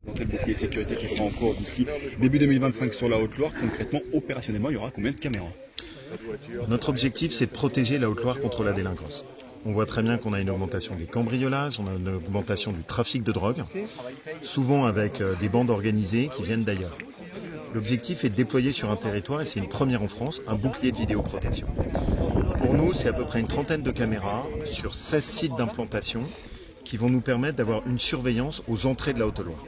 Donc le bouclier sécurité qui sera en cours d'ici début 2025 sur la Haute-Loire, concrètement, opérationnellement, il y aura combien de caméras? Notre objectif, c'est de protéger la Haute-Loire contre la délinquance. On voit très bien qu'on a une augmentation des cambriolages, on a une augmentation du trafic de drogue, souvent avec des bandes organisées qui viennent d'ailleurs. L'objectif est de déployer sur un territoire, et c'est une première en France, un bouclier de vidéoprotection. Pour nous, c'est à peu près une trentaine de caméras sur 16 sites d'implantation qui vont nous permettre d'avoir une surveillance aux entrées de la Haute-Loire.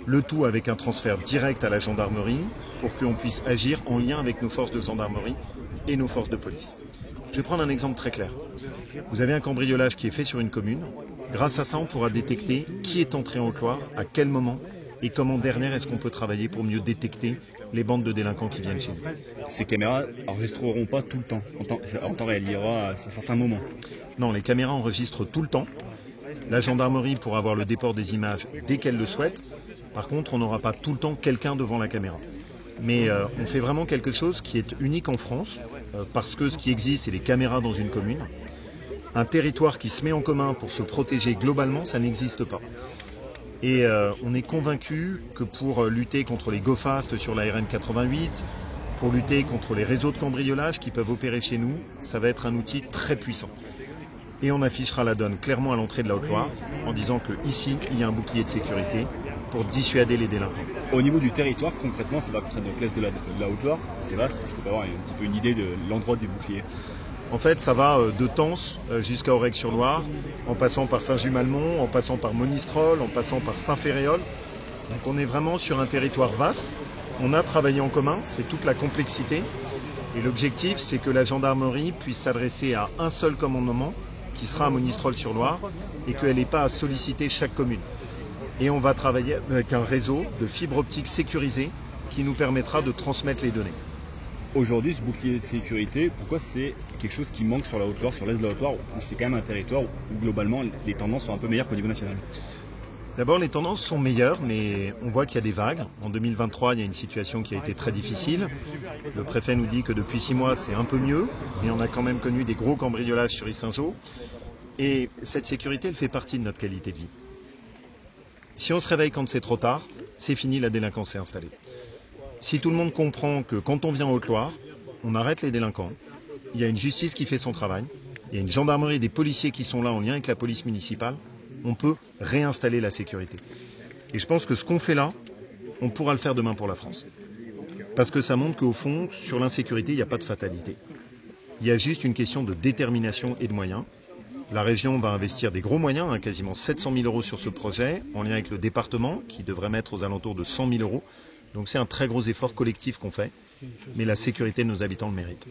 Le tout avec un transfert direct à la gendarmerie pour qu'on puisse agir en lien avec nos forces de gendarmerie et nos forces de police. Je vais prendre un exemple très clair. Vous avez un cambriolage qui est fait sur une commune. Grâce à ça, on pourra détecter qui est entré en Haute-Loire, à quel moment et comment derrière est-ce qu'on peut travailler pour mieux détecter les bandes de délinquants qui viennent chez nous. Ces caméras n'enregistreront pas tout le temps, en temps réel, il y aura à certains moments. Non, les caméras enregistrent tout le temps. La gendarmerie pourra avoir le déport des images dès qu'elle le souhaite. Par contre, on n'aura pas tout le temps quelqu'un devant la caméra. Mais on fait vraiment quelque chose qui est unique en France, parce que ce qui existe, c'est les caméras dans une commune. Un territoire qui se met en commun pour se protéger globalement, ça n'existe pas. Et on est convaincu que pour lutter contre les go-fast sur la RN 88, pour lutter contre les réseaux de cambriolage qui peuvent opérer chez nous, ça va être un outil très puissant. Et on affichera la donne clairement à l'entrée de la Haute-Loire en disant qu'ici, il y a un bouclier de sécurité pour dissuader les délinquants. Au niveau du territoire, concrètement, ça va concerner l'est de la Haute-Loire, c'est vaste, est-ce qu'on peut avoir un petit peu une idée de l'endroit du bouclier? En fait, ça va de Tence jusqu'à Aurec-sur-Loire, en passant par Saint-Just-Malmont, en passant par Monistrol, en passant par Saint-Féréol. Donc on est vraiment sur un territoire vaste. On a travaillé en commun, c'est toute la complexité. Et l'objectif, c'est que la gendarmerie puisse s'adresser à un seul commandement, qui sera à Monistrol-sur-Loire, et qu'elle n'ait pas à solliciter chaque commune. Et on va travailler avec un réseau de fibres optiques sécurisées qui nous permettra de transmettre les données. Aujourd'hui, ce bouclier de sécurité, pourquoi c'est quelque chose qui manque sur la Haute-Loire, sur l'est de la Haute-Loire, où c'est quand même un territoire où globalement les tendances sont un peu meilleures qu'au niveau national? D'abord, les tendances sont meilleures, mais on voit qu'il y a des vagues. En 2023, il y a une situation qui a été très difficile. Le préfet nous dit que depuis 6 mois, c'est un peu mieux, mais on a quand même connu des gros cambriolages sur Yssingeaux. Et cette sécurité, elle fait partie de notre qualité de vie. Si on se réveille quand c'est trop tard, c'est fini, la délinquance est installée. Si tout le monde comprend que quand on vient en Haute-Loire, on arrête les délinquants, il y a une justice qui fait son travail, il y a une gendarmerie et des policiers qui sont là en lien avec la police municipale, on peut réinstaller la sécurité. Et je pense que ce qu'on fait là, on pourra le faire demain pour la France. Parce que ça montre qu'au fond, sur l'insécurité, il n'y a pas de fatalité. Il y a juste une question de détermination et de moyens. La région va investir des gros moyens, quasiment 700 000 € sur ce projet, en lien avec le département, qui devrait mettre aux alentours de 100 000 €. Donc c'est un très gros effort collectif qu'on fait, mais la sécurité de nos habitants le mérite.